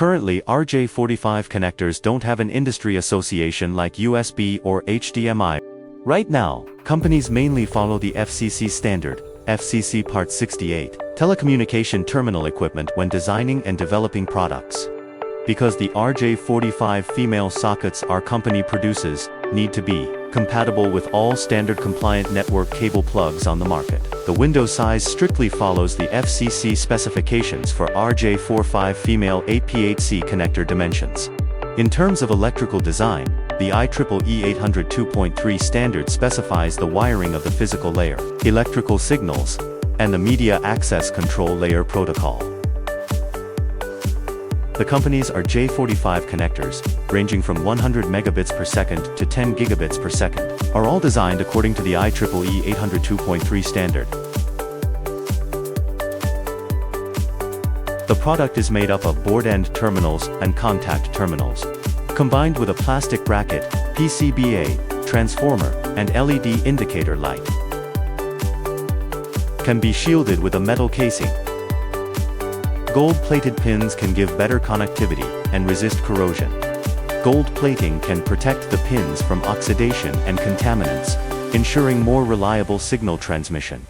Currently, RJ45 connectors don't have an industry association like USB or HDMI. Right now, companies mainly follow the FCC standard, FCC Part 68, telecommunication terminal equipment when designing and developing products. Because the RJ45 female sockets our company produces need to be compatible with all standard-compliant network cable plugs on the market. The window size strictly follows the FCC specifications for RJ45 female 8P8C connector dimensions. In terms of electrical design, the IEEE 802.3 standard specifies the wiring of the physical layer, electrical signals, and the media access control layer protocol. The company's RJ45 connectors, ranging from 100 megabits per second to 10 gigabits per second, are all designed according to the IEEE 802.3 standard. The product is made up of board-end terminals and contact terminals, combined with a plastic bracket, PCBA, transformer, and LED indicator light. Can be shielded with a metal casing. Gold-plated pins can give better connectivity and resist corrosion. Gold plating can protect the pins from oxidation and contaminants, ensuring more reliable signal transmission.